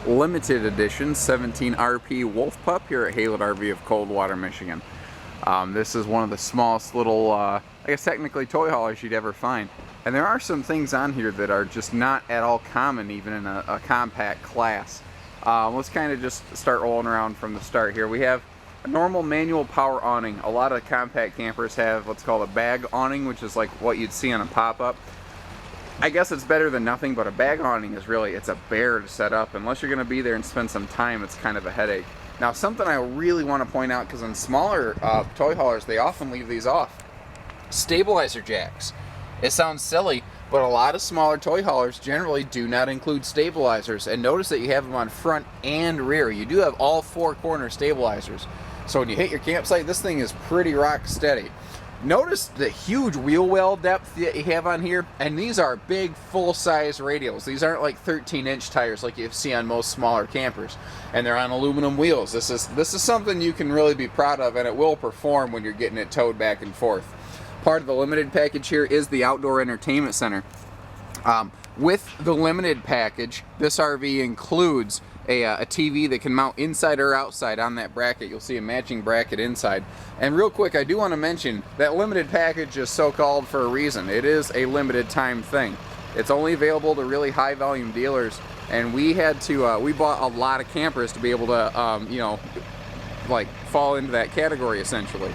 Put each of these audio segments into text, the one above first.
limited edition 17 RP Wolf Pup here at Haylett RV of Coldwater, Michigan. This is one of the smallest little, I guess technically toy haulers you'd ever find. And there are some things on here that are just not at all common even in a compact class. Let's kind of just start rolling around from the start here. We have a normal manual power awning. A lot of compact campers have what's called a bag awning, which is like what you'd see on a pop-up. I guess it's better than nothing, but a bag awning is really, it's a bear to set up. Unless you're going to be there and spend some time, it's kind of a headache. Now, something I really want to point out, because in smaller toy haulers, they often leave these off. Stabilizer jacks. It sounds silly, but a lot of smaller toy haulers generally do not include stabilizers. And notice that you have them on front and rear. You do have all four corner stabilizers. So when you hit your campsite, this thing is pretty rock steady. Notice the huge wheel well depth that you have on here, and these are big full-size radials. These aren't like 13-inch tires like you see on most smaller campers, and they're on aluminum wheels. This is something you can really be proud of, and it will perform when you're getting it towed back and forth. Part of the limited package here is the outdoor entertainment center. With the limited package, this RV includes a TV that can mount inside or outside on that bracket. You'll see a matching bracket inside. And real quick, I do want to mention that limited package is so-called for a reason. It is a limited time thing. It's only available to really high volume dealers, and we had to we bought a lot of campers to be able to you know, like fall into that category essentially.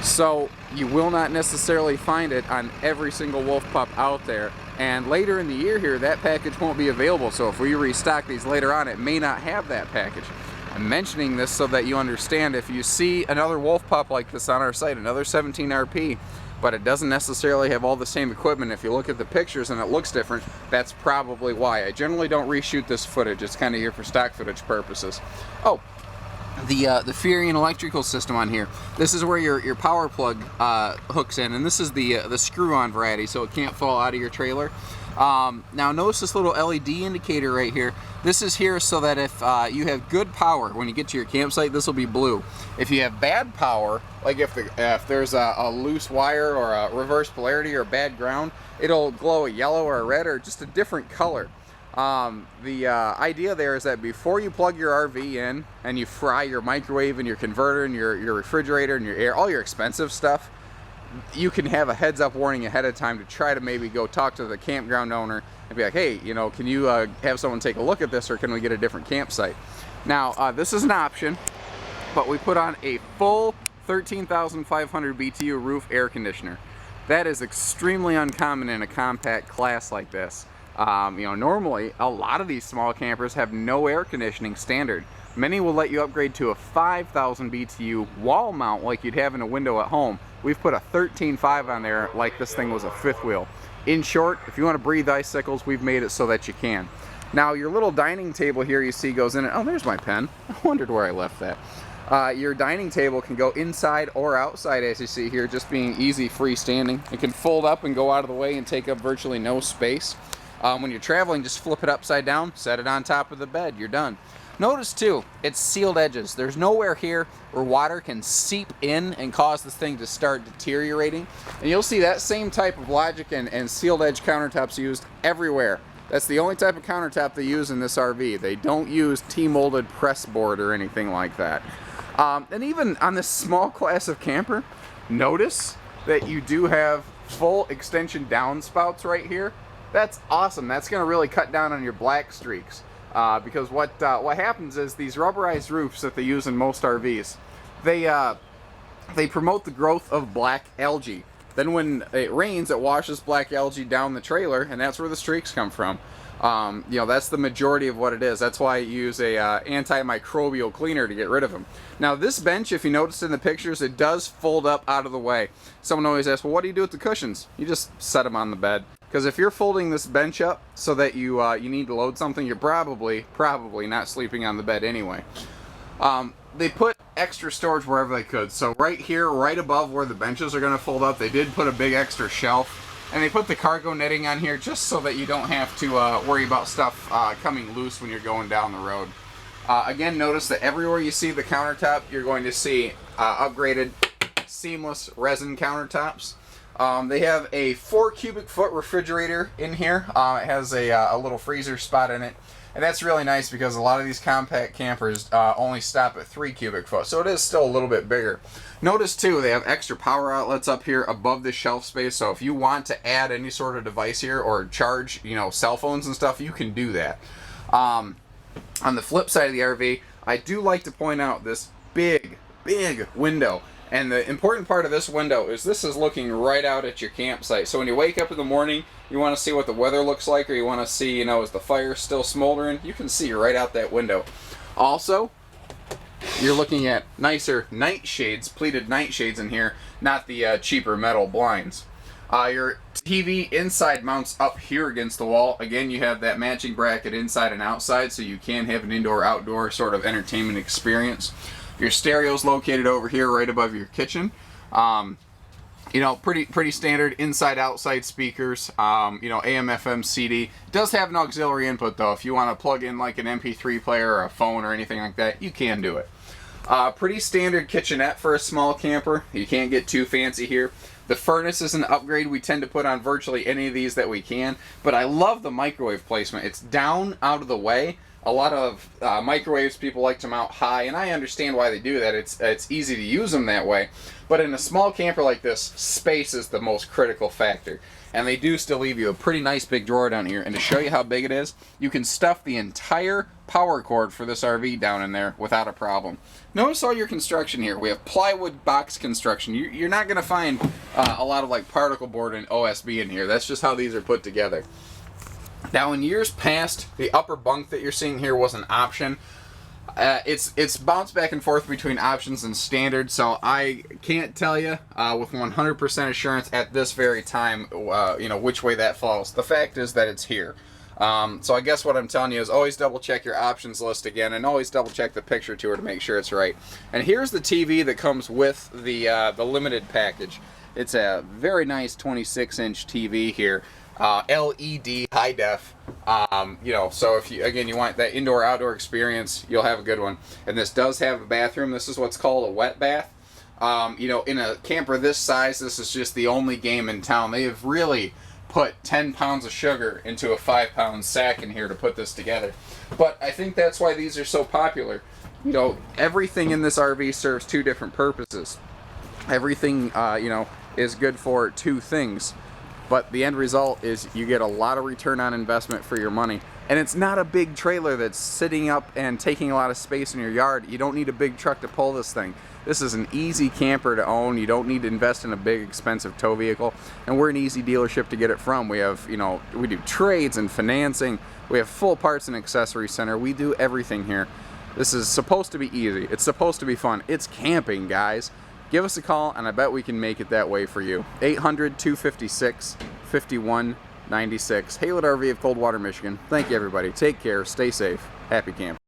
So you will not necessarily find it on every single Wolf Pup out there. And later in the year here, that package won't be available. So if we restock these later on, it may not have that package. I'm mentioning this so that you understand if you see another Wolf Pup like this on our site, another 17 RP, but it doesn't necessarily have all the same equipment. If you look at the pictures and it looks different, that's probably why. I generally don't reshoot this footage. It's kind of here for stock footage purposes. Oh, the Furion electrical system on here. This is where your power plug hooks in, and this is the screw-on variety, so it can't fall out of your trailer. Now notice this little LED indicator right here. This is here so that if you have good power, when you get to your campsite, this will be blue. If you have bad power, like if there's a loose wire or a reverse polarity or bad ground, it'll glow a yellow or a red or just a different color. The idea there is that before you plug your RV in and you fry your microwave and your converter and your refrigerator and your air, all your expensive stuff, you can have a heads-up warning ahead of time to try to maybe go talk to the campground owner and be like, hey, you know, can you have someone take a look at this, or can we get a different campsite? Now, this is an option, but we put on a full 13,500 BTU roof air conditioner. That is extremely uncommon in a compact class like this. You know, normally a lot of these small campers have no air conditioning standard. Many will let you upgrade to a 5,000 BTU wall mount like you'd have in a window at home. We've put a 13.5 on there like this thing was a fifth wheel. In short, if you want to breathe icicles, we've made it so that you can. Now, your little dining table here you see goes in it. Oh, there's my pen. I wondered where I left that. Your dining table can go inside or outside, as you see here, just being easy freestanding. It can fold up and go out of the way and take up virtually no space. When you're traveling, just flip it upside down, set it on top of the bed, you're done. Notice too, it's sealed edges. There's nowhere here where water can seep in and cause this thing to start deteriorating. And you'll see that same type of logic and sealed edge countertops used everywhere. That's the only type of countertop they use in this RV. They don't use T-molded press board or anything like that. And even on this small class of camper, notice that you do have full extension downspouts right here. That's awesome. That's going to really cut down on your black streaks. Because what happens is these rubberized roofs that they use in most RVs, they promote the growth of black algae. Then when it rains, it washes black algae down the trailer, and that's where the streaks come from. You know, that's the majority of what it is. That's why you use a antimicrobial cleaner to get rid of them. Now, this bench, if you notice in the pictures, it does fold up out of the way. Someone always asks, well, what do you do with the cushions? You just set them on the bed. Because if you're folding this bench up so that you need to load something, you're probably not sleeping on the bed anyway. They put extra storage wherever they could. So right here, right above where the benches are going to fold up, they did put a big extra shelf. And they put the cargo netting on here just so that you don't have to worry about stuff coming loose when you're going down the road. Again, notice that everywhere you see the countertop, you're going to see upgraded seamless resin countertops. They have a 4 cubic foot refrigerator in here. It has a little freezer spot in it. And that's really nice because a lot of these compact campers only stop at 3 cubic foot, so it is still a little bit bigger. Notice too, they have extra power outlets up here above the shelf space, so if you want to add any sort of device here or charge, you know, cell phones and stuff, you can do that. On the flip side of the RV, I do like to point out this big window. And the important part of this window is this is looking right out at your campsite. So when you wake up in the morning, you want to see what the weather looks like, or you want to see, you know, is the fire still smoldering? You can see right out that window. Also, you're looking at nicer night shades, pleated night shades in here, not the cheaper metal blinds. Your TV inside mounts up here against the wall. Again, you have that matching bracket inside and outside, so you can have an indoor-outdoor sort of entertainment experience. Your stereo's located over here right above your kitchen. You know, pretty standard inside-outside speakers. You know, AM, FM, CD. It does have an auxiliary input though. If you want to plug in like an MP3 player or a phone or anything like that, you can do it. Pretty standard kitchenette for a small camper. You can't get too fancy here. The furnace is an upgrade we tend to put on virtually any of these that we can, but I love the microwave placement. It's down out of the way. A lot of microwaves people like to mount high, and I understand why they do that. It's easy to use them that way. But in a small camper like this, space is the most critical factor. And they do still leave you a pretty nice big drawer down here. And to show you how big it is, you can stuff the entire power cord for this RV down in there without a problem. Notice all your construction here. We have plywood box construction. You're not going to find a lot of like particle board and OSB in here. That's just how these are put together. Now, in years past, the upper bunk that you're seeing here was an option. It's bounced back and forth between options and standard, so I can't tell you with 100% assurance at this very time, you know, which way that falls. The fact is that it's here. So I guess what I'm telling you is always double check your options list again, and always double check the picture tour to make sure it's right. And here's the TV that comes with the limited package. It's a very nice 26-inch TV here. LED high def, you know, so if you, again, you want that indoor outdoor experience, you'll have a good one. And this does have a bathroom. This is what's called a wet bath. You know, in a camper this size, this is just the only game in town. They have really put 10 pounds of sugar into a 5-pound sack in here to put this together. But I think that's why these are so popular. You know, everything in this RV serves 2 different purposes. Everything, you know, is good for 2 things. But the end result is you get a lot of return on investment for your money. And it's not a big trailer that's sitting up and taking a lot of space in your yard. You don't need a big truck to pull this thing. This is an easy camper to own. You don't need to invest in a big expensive tow vehicle. And we're an easy dealership to get it from. We have, you know, we do trades and financing. We have full parts and accessory center. We do everything here. This is supposed to be easy. It's supposed to be fun. It's camping, guys. Give us a call, and I bet we can make it that way for you. 800-256-5196. Haylett RV of Coldwater, Michigan. Thank you, everybody. Take care. Stay safe. Happy camping.